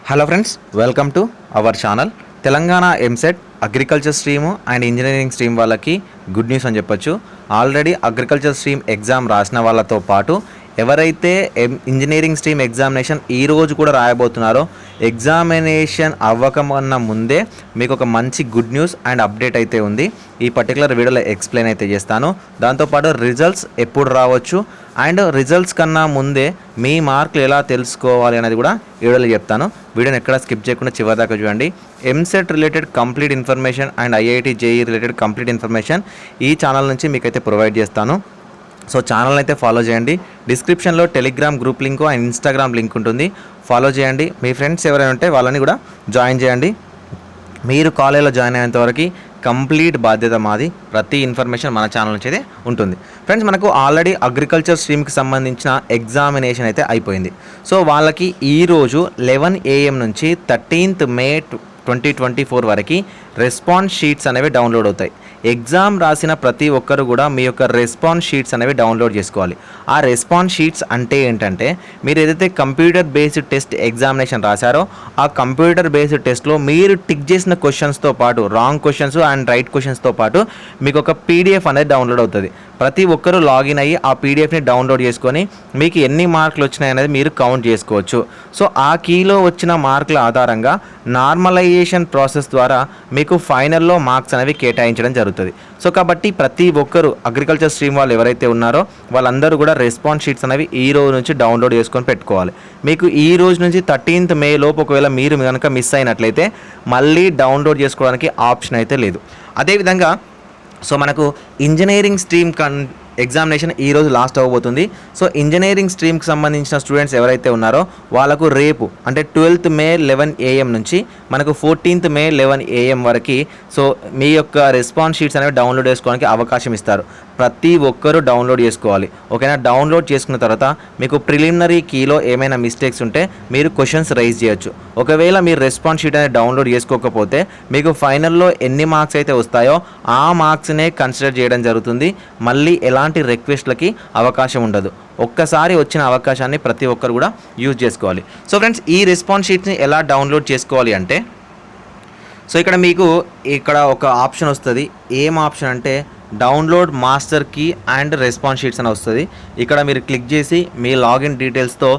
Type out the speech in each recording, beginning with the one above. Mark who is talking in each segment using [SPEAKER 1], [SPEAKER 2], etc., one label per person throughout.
[SPEAKER 1] Hello friends, welcome to our channel. Telangana EAMCET agriculture stream and engineering stream వాళ్ళకి good news అని చెప్పొచ్చు. Already agriculture stream exam రాసిన వాళ్ళతో పాటు ఎవరైతే ఇంజనీరింగ్ స్ట్రీమ్ ఎగ్జామినేషన్ ఈరోజు కూడా రాయబోతున్నారో ఎగ్జామినేషన్ అవ్వకమన్నా ముందే మీకు ఒక మంచి గుడ్ న్యూస్ అండ్ అప్డేట్ అయితే ఉంది. ఈ పర్టికులర్ వీడియోలో ఎక్స్ప్లెయిన్ అయితే చేస్తాను. దాంతోపాటు రిజల్ట్స్ ఎప్పుడు రావచ్చు అండ్ రిజల్ట్స్ కన్నా ముందే మీ మార్కులు ఎలా తెలుసుకోవాలి అనేది కూడా వీడియోలో చెప్తాను. వీడియోని ఎక్కడ స్కిప్ చేయకుండా చివరి దాకా చూడండి. EAMCET related complete information and IIT JEE related complete information ఈ ఛానల్ నుంచి మీకైతే ప్రొవైడ్ చేస్తాను. సో ఛానల్ అయితే ఫాలో చేయండి. డిస్క్రిప్షన్లో Telegram group link and Instagram link ఉంటుంది, ఫాలో చేయండి. మీ ఫ్రెండ్స్ ఎవరైనా ఉంటే వాళ్ళని కూడా జాయిన్ చేయండి. మీరు కాలేజీలో జాయిన్ అయ్యేంత వరకు కంప్లీట్ బాధ్యత మాది. ప్రతి ఇన్ఫర్మేషన్ మన ఛానల్ నుంచి అయితే ఉంటుంది. ఫ్రెండ్స్, మనకు ఆల్రెడీ అగ్రికల్చర్ స్ట్రీమ్కి సంబంధించిన ఎగ్జామినేషన్ అయితే అయిపోయింది. సో వాళ్ళకి ఈరోజు 11 AM నుంచి 13th May 2024 వరకు రెస్పాన్స్ షీట్స్ అనేవి డౌన్లోడ్ అవుతాయి. ఎగ్జామ్ రాసిన ప్రతి ఒక్కరు కూడా మీ యొక్క రెస్పాన్స్ షీట్స్ అనేవి డౌన్లోడ్ చేసుకోవాలి. ఆ రెస్పాన్స్ షీట్స్ అంటే ఏంటంటే, మీరు ఏదైతే కంప్యూటర్ బేస్డ్ టెస్ట్ ఎగ్జామినేషన్ రాశారో ఆ కంప్యూటర్ బేస్డ్ టెస్ట్లో మీరు టిక్ చేసిన క్వశ్చన్స్తో పాటు రాంగ్ క్వశ్చన్స్ అండ్ రైట్ క్వశ్చన్స్తో పాటు మీకు ఒక PDF అనేది డౌన్లోడ్ అవుతుంది. ప్రతి ఒక్కరూ లాగిన్ అయ్యి ఆ PDFని డౌన్లోడ్ చేసుకొని మీకు ఎన్ని మార్కులు వచ్చినాయి అనేది మీరు కౌంట్ చేసుకోవచ్చు. సో ఆ కీలో వచ్చిన మార్కుల ఆధారంగా నార్మలైజేషన్ ప్రాసెస్ ద్వారా మీకు ఫైనల్లో మార్క్స్ అనేవి కేటాయించడం జరుగుతుంది. సో కాబట్టి ప్రతి ఒక్కరు అగ్రికల్చర్ స్ట్రీమ్ వాళ్ళు ఎవరైతే ఉన్నారో వాళ్ళందరూ కూడా రెస్పాన్స్ షీట్స్ అనేవి ఈ రోజు నుంచి డౌన్లోడ్ చేసుకొని పెట్టుకోవాలి. మీకు ఈ రోజు నుంచి 13th May లోపు ఒకవేళ మీరు కనుక మిస్ అయినట్లయితే మళ్ళీ డౌన్లోడ్ చేసుకోవడానికి ఆప్షన్ అయితే లేదు. అదేవిధంగా సో మనకు ఇంజనీరింగ్ స్ట్రీమ్ ఎగ్జామినేషన్ ఈరోజు లాస్ట్ అవ్వబోతుంది. సో ఇంజనీరింగ్ స్ట్రీమ్కి సంబంధించిన స్టూడెంట్స్ ఎవరైతే ఉన్నారో వాళ్ళకు రేపు అంటే 12th May 11 AM నుంచి మనకు 14th May 11 AM వరకు సో మీ యొక్క రెస్పాన్స్ షీట్స్ అనేవి డౌన్లోడ్ చేసుకోవడానికి అవకాశం ఇస్తారు. ప్రతి ఒక్కరూ డౌన్లోడ్ చేసుకోవాలి. ఓకేనా? డౌన్లోడ్ చేసుకున్న తర్వాత మీకు ప్రిలిమినరీ కీలో ఏమైనా మిస్టేక్స్ ఉంటే మీరు క్వశ్చన్స్ రైజ్ చేయొచ్చు. ఒకవేళ మీరు రెస్పాన్స్ షీట్ అనేది డౌన్లోడ్ చేసుకోకపోతే మీకు ఫైనల్లో ఎన్ని మార్క్స్ అయితే వస్తాయో ఆ మార్క్స్నే కన్సిడర్ చేయడం జరుగుతుంది. మళ్ళీ ఎలాంటి రిక్వెస్ట్లకి అవకాశం ఉండదు. ఒక్కసారి వచ్చిన అవకాశాన్ని ప్రతి ఒక్కరు కూడా యూజ్ చేసుకోవాలి. సో ఫ్రెండ్స్, ఈ రెస్పాన్స్ షీట్ని ఎలా డౌన్లోడ్ చేసుకోవాలి అంటే, సో ఇక్కడ మీకు ఇక్కడ ఒక ఆప్షన్ వస్తుంది. ఏం ఆప్షన్ అంటే download master key and response sheets అని వస్తుంది. ఇక్కడ మీరు క్లిక్ చేసి మీ లాగిన్ డీటెయిల్స్తో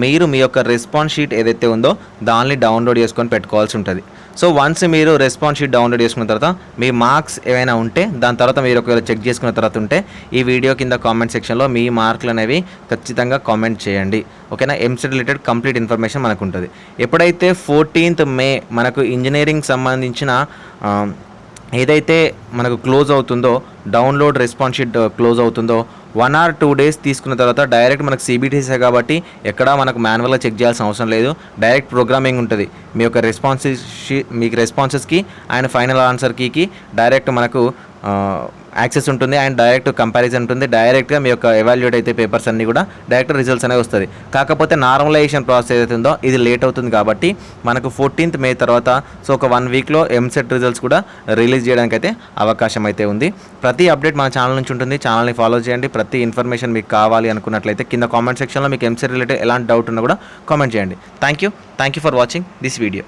[SPEAKER 1] మీరు మీ యొక్క రెస్పాన్స్ షీట్ ఏదైతే ఉందో దాన్ని డౌన్లోడ్ చేసుకొని పెట్టుకోవాల్సి ఉంటుంది. సో వన్స్ మీరు రెస్పాన్స్ షీట్ డౌన్లోడ్ చేసుకున్న తర్వాత మీ మార్క్స్ ఏమైనా ఉంటే దాని తర్వాత మీరు ఒకవేళ చెక్ చేసుకున్న తర్వాత ఉంటే ఈ వీడియో కింద కామెంట్ సెక్షన్లో మీ మార్కులు అనేవి ఖచ్చితంగా కామెంట్ చేయండి. ఓకేనా? ఎంసెట్ రిలేటెడ్ కంప్లీట్ ఇన్ఫర్మేషన్ మనకు ఉంటుంది. ఎప్పుడైతే 14th May మనకు ఇంజనీరింగ్ సంబంధించిన ఏదైతే మనకు క్లోజ్ అవుతుందో డౌన్లోడ్ రెస్పాన్స్ షీట్ క్లోజ్ అవుతుందో 1 or 2 days తీసుకున్న తర్వాత డైరెక్ట్ మనకు CBTసే కాబట్టి ఎక్కడ మనకు మాన్యువల్గా చెక్ చేయాల్సిన అవసరం లేదు. డైరెక్ట్ ప్రోగ్రామింగ్ ఉంటుంది. మీ యొక్క మీకు రెస్పాన్సెస్కి అండ్ ఫైనల్ ఆన్సర్ కీకి డైరెక్ట్ మనకు యాక్సెస్ ఉంటుంది అండ్ డైరెక్ట్ కంపారిజన్ ఉంటుంది. డైరెక్ట్గా మీ యొక్క ఎవాల్యుయేట్ అయితే పేపర్స్ అన్నీ కూడా డైరెక్ట్ రిజల్ట్స్ అనేవి వస్తుంది. కాకపోతే నార్మలైజేషన్ ప్రాసెస్ ఏదైతే ఉందో ఇది లేట్ అవుతుంది కాబట్టి మనకు 14th May తర్వాత సో ఒక 1 weekలో ఎంసెట్ రిజల్ట్స్ కూడా రిలీజ్ చేయడానికి అయితే అవకాశం అయితే ఉంది. ప్రతి అప్డేట్ మన ఛానల్ నుంచి ఉంటుంది. ఛానల్ని ఫాలో చేయండి. ప్రతి ఇన్ఫర్మేషన్ మీకు కావాలి అనుకున్నట్లయితే కింద కామెంట్ సెక్షన్లో మీకు ఎంసెట్ రిలేటెడ్ ఎలాంటి డౌట్ ఉన్నా కూడా కామెంట్ చేయండి. Thank you for watching this video.